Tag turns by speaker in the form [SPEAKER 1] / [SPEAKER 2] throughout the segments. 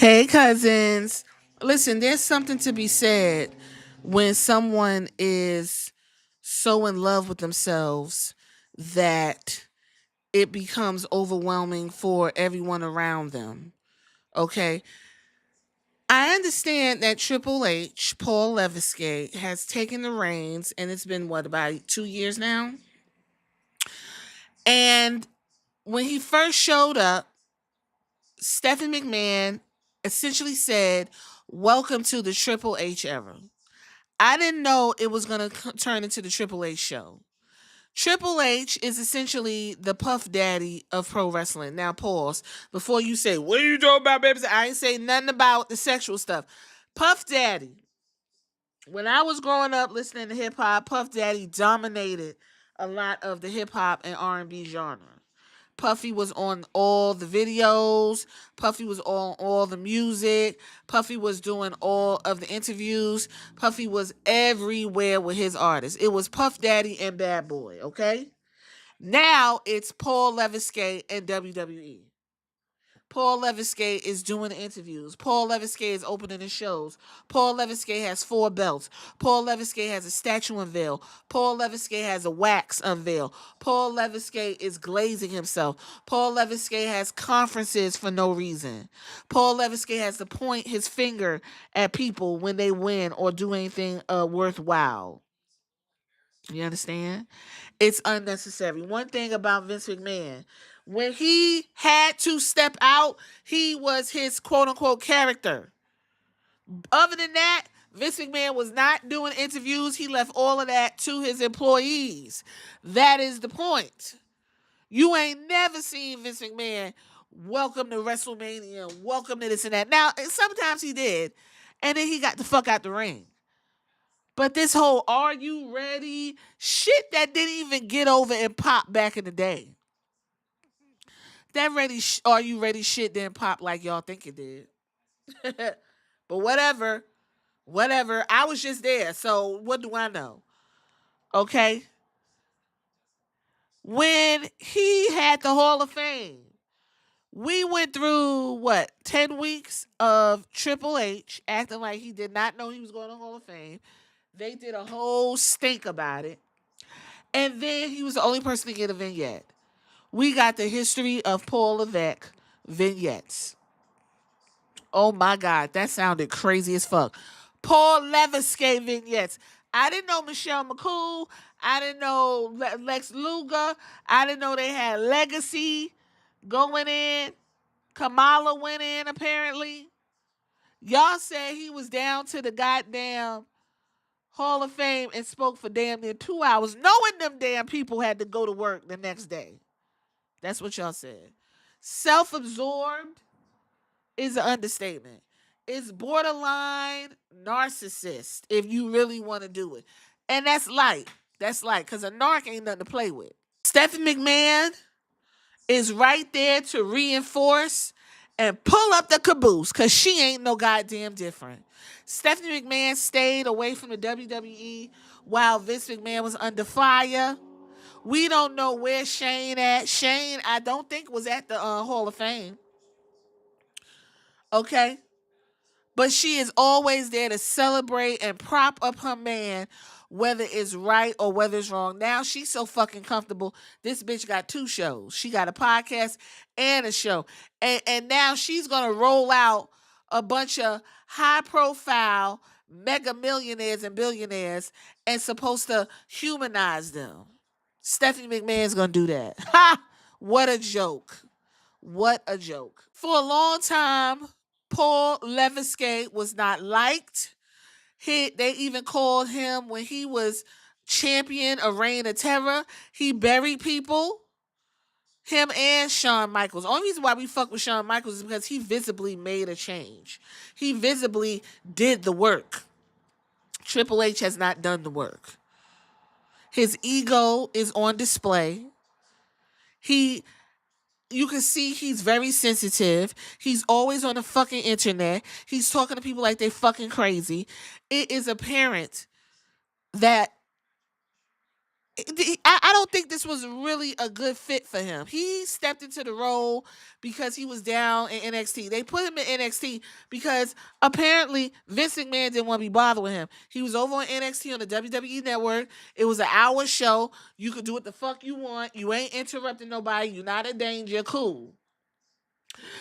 [SPEAKER 1] Hey, cousins. Listen, there's something to be said when someone is so in love with themselves that it becomes overwhelming for everyone around them. Okay. I understand that Triple H, Paul Leviskate, has taken the reins, and it's been what, about 2 years now? And when he first showed up, Stephanie McMahon essentially said, "Welcome to the Triple H era." I didn't know it was going to turn into the Triple H show. Triple H is essentially the Puff Daddy of pro wrestling. Now, pause. Before you say, "What are you talking about, baby?" I ain't saying nothing about the sexual stuff. Puff Daddy. When I was growing up listening to hip hop, Puff Daddy dominated a lot of the hip hop and R&B genre. Puffy was on all the videos. Puffy was on all the music. Puffy was doing all of the interviews. Puffy was everywhere with his artists. It was Puff Daddy and Bad Boy, okay? Now it's Paul Leviskate and WWE. Paul Leviskate is doing the interviews. Paul Leviskate is opening the shows. Paul Leviskate has 4 belts. Paul Leviskate has a statue unveil. Paul Leviskate has a wax unveil. Paul Leviskate is glazing himself. Paul Leviskate has conferences for no reason. Paul Leviskate has to point his finger at people when they win or do anything worthwhile. You understand? It's unnecessary. One thing about Vince McMahon, when he had to step out, he was his quote unquote character. Other than that, Vince McMahon was not doing interviews. He left all of that to his employees. That is the point. You ain't never seen Vince McMahon welcome to WrestleMania, welcome to this and that. Now, sometimes he did, and then he got the fuck out the ring. But this whole "are you ready" shit that didn't even get over and pop back in the day. That "are you ready" shit didn't pop like y'all think it did. But whatever, whatever. I was just there, so what do I know? Okay. When he had the Hall of Fame, we went through what, 10 weeks of Triple H acting like he did not know he was going to Hall of Fame. They did a whole stink about it. And then he was the only person to get a vignette. We got the history of Paul Levesque vignettes. Oh my God, that sounded crazy as fuck. Paul Levesque vignettes. I didn't know Michelle McCool. I didn't know Lex Luger. I didn't know they had Legacy going in. Kamala went in apparently. Y'all said he was down to the goddamn Hall of Fame and spoke for damn near 2 hours, knowing them damn people had to go to work the next day. That's what y'all said. Self-absorbed is an understatement. It's borderline narcissist if you really want to do it. And that's light. That's light, because a narc ain't nothing to play with. Stephanie McMahon is right there to reinforce and pull up the caboose, because she ain't no goddamn different. Stephanie McMahon stayed away from the WWE while Vince McMahon was under fire. We don't know where Shane at. Shane, I don't think, was at the Hall of Fame. Okay? But she is always there to celebrate and prop up her man, whether it's right or whether it's wrong. Now she's so fucking comfortable. This bitch got 2 shows. She got a podcast and a show. And now she's going to roll out a bunch of high profile mega millionaires and billionaires and supposed to humanize them. Stephanie McMahon's going to do that. Ha! What a joke. What a joke. For a long time, Paul Leviskate was not liked. They even called him, when he was champion of Reign of Terror, he buried people. Him and Shawn Michaels. The only reason why we fuck with Shawn Michaels is because he visibly made a change. He visibly did the work. Triple H has not done the work. His ego is on display. You can see he's very sensitive. He's always on the fucking internet. He's talking to people like they fucking crazy. It is apparent that I don't think this was really a good fit for him. He stepped into the role because he was down in NXT. They put him in NXT because apparently Vince McMahon didn't want to be bothered with him. He was over on NXT on the WWE network. It was an hour show. You could do what the fuck you want. You ain't interrupting nobody. You're not in danger. Cool.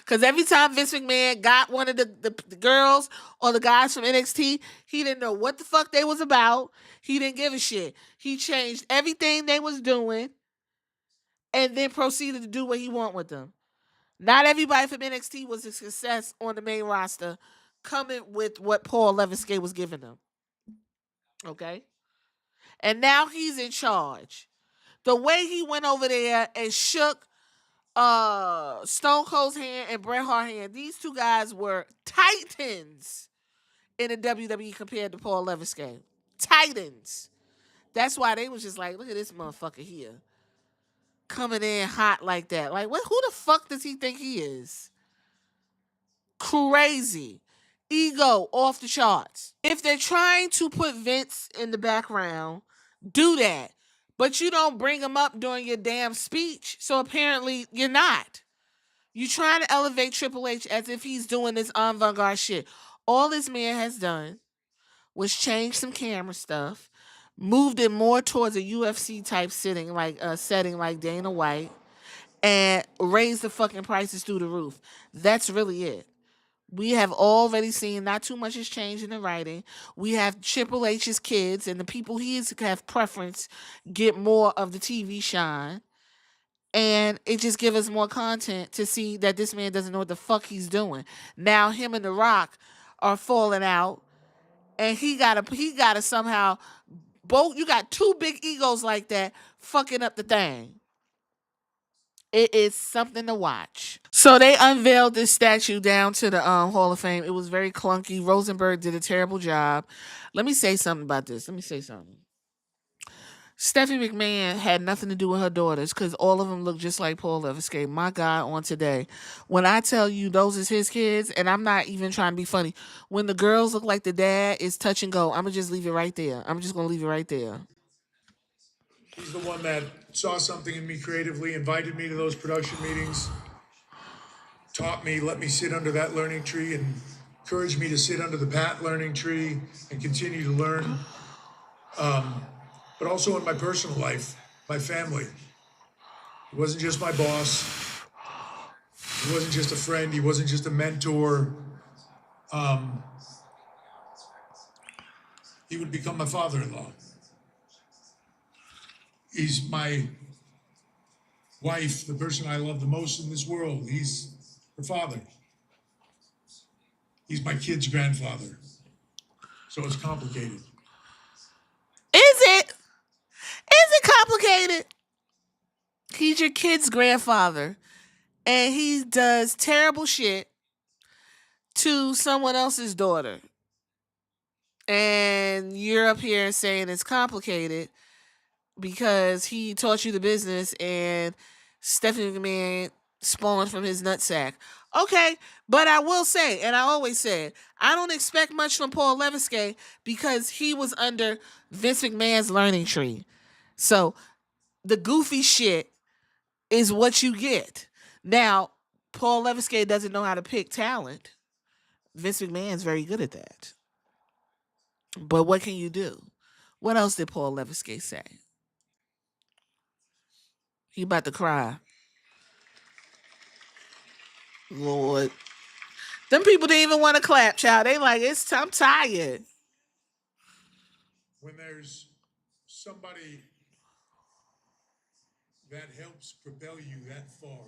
[SPEAKER 1] Because every time Vince McMahon got one of the girls or the guys from NXT, he didn't know what the fuck they was about. He didn't give a shit. He changed everything they was doing and then proceeded to do what he want with them. Not everybody from NXT was a success on the main roster coming with what Paul Levinsky was giving them. Okay? And now he's in charge. The way he went over there and shook Stone Cold's hand and Bret Hart's hand, these two guys were titans in the WWE compared to Paul Levinsky. Titans. That's why they was just like, look at this motherfucker here. Coming in hot like that. Like, who the fuck does he think he is? Crazy. Ego off the charts. If they're trying to put Vince in the background, do that. But you don't bring him up during your damn speech. So apparently you're not. You trying to elevate Triple H as if he's doing this avant-garde shit. All this man has done was change some camera stuff, moved it more towards a UFC type setting like Dana White, and raised the fucking prices through the roof. That's really it. We have already seen not too much has changed in the writing. We have Triple H's kids and the people he have preference get more of the TV shine. And it just gives us more content to see that this man doesn't know what the fuck he's doing. Now him and The Rock are falling out, and he gotta somehow both. You got two big egos like that fucking up the thing. It is something to watch. So they unveiled this statue down to the Hall of Fame. It was very clunky. Rosenberg did a terrible job. Let me say something about this. Stephanie McMahon had nothing to do with her daughters because all of them look just like Paul Levinsky. My God, on today. When I tell you those is his kids, and I'm not even trying to be funny, when the girls look like the dad, it's touch and go. I'm going to just leave it right there. I'm just going to leave it right there.
[SPEAKER 2] He's the one that saw something in me creatively, invited me to those production meetings, taught me, let me sit under that learning tree, and encouraged me to sit under the Pat learning tree and continue to learn. But also in my personal life, my family. He wasn't just my boss. He wasn't just a friend. He wasn't just a mentor. He would become my father-in-law. He's my wife, the person I love the most in this world. He's her father. He's my kid's grandfather. So it's complicated.
[SPEAKER 1] Is it? Is it complicated? He's your kid's grandfather, and he does terrible shit to someone else's daughter. And you're up here saying it's complicated because he taught you the business and Stephanie McMahon spawned from his nutsack. Okay, but I will say, and I always said, I don't expect much from Paul Levinsky because he was under Vince McMahon's learning tree. So the goofy shit is what you get. Now, Paul Levinsky doesn't know how to pick talent. Vince McMahon's very good at that. But what can you do? What else did Paul Levinsky say? He about to cry. Lord. Them people didn't even want to clap, child. They like, I'm tired.
[SPEAKER 2] When there's somebody that helps propel you that far,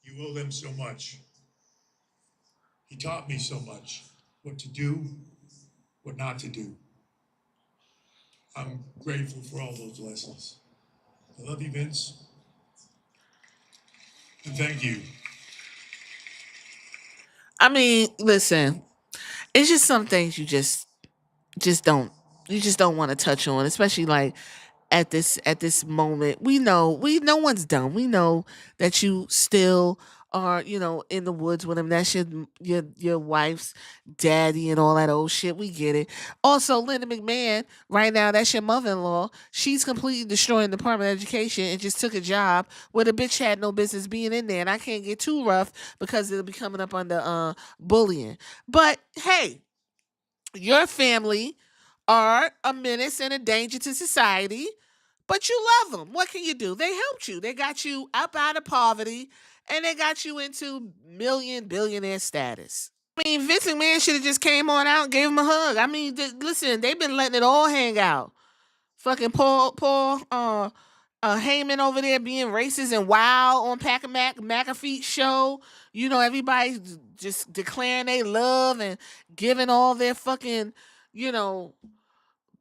[SPEAKER 2] you owe them so much. He taught me so much. What to do, what not to do. I'm grateful for all those lessons. I love you, Vince. And thank you.
[SPEAKER 1] I mean, listen, it's just some things you just don't want to touch on, especially like at this moment. We know no one's dumb. We know that you still are, in the woods with him. That's your wife's daddy and all that old shit. We get it. Also, Linda McMahon, right now, that's your mother-in-law. She's completely destroying the Department of Education and just took a job where the bitch had no business being in there. And I can't get too rough because it'll be coming up under bullying. But hey, your family are a menace and a danger to society, but you love them. What can you do? They helped you. They got you up out of poverty and they got you into billionaire status. I mean, Vince McMahon should have just came on out and gave him a hug. I mean, listen, they've been letting it all hang out. Fucking Paul Heyman over there being racist and wild on McAfee's show. Everybody's just declaring they love and giving all their fucking,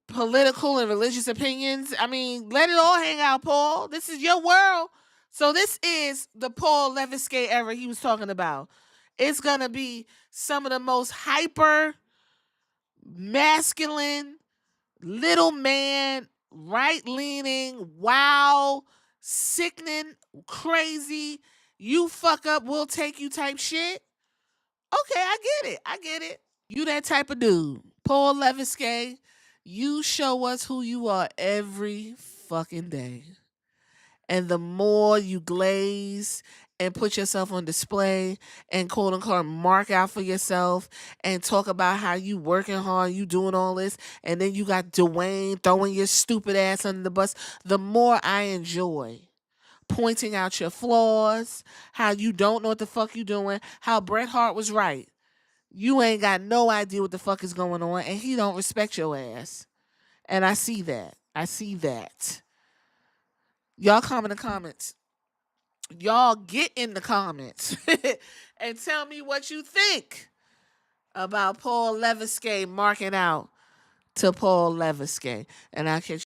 [SPEAKER 1] political and religious opinions. I mean, let it all hang out, Paul. This is your world. So this is the Paul Leviskay era he was talking about. It's going to be some of the most hyper, masculine, little man, right-leaning, wow, sickening, crazy, you fuck up, we'll take you type shit. Okay, I get it. You that type of dude. Paul Leviskay, you show us who you are every fucking day. And the more you glaze and put yourself on display and quote unquote mark out for yourself and talk about how you working hard, you doing all this, and then you got Dwayne throwing your stupid ass under the bus, the more I enjoy pointing out your flaws, how you don't know what the fuck you doing, how Bret Hart was right. You ain't got no idea what the fuck is going on, and he don't respect your ass. And I see that. Y'all comment in the comments. Y'all get in the comments and tell me what you think about Paul Leviskay marking out to Paul Leviskay. And I'll catch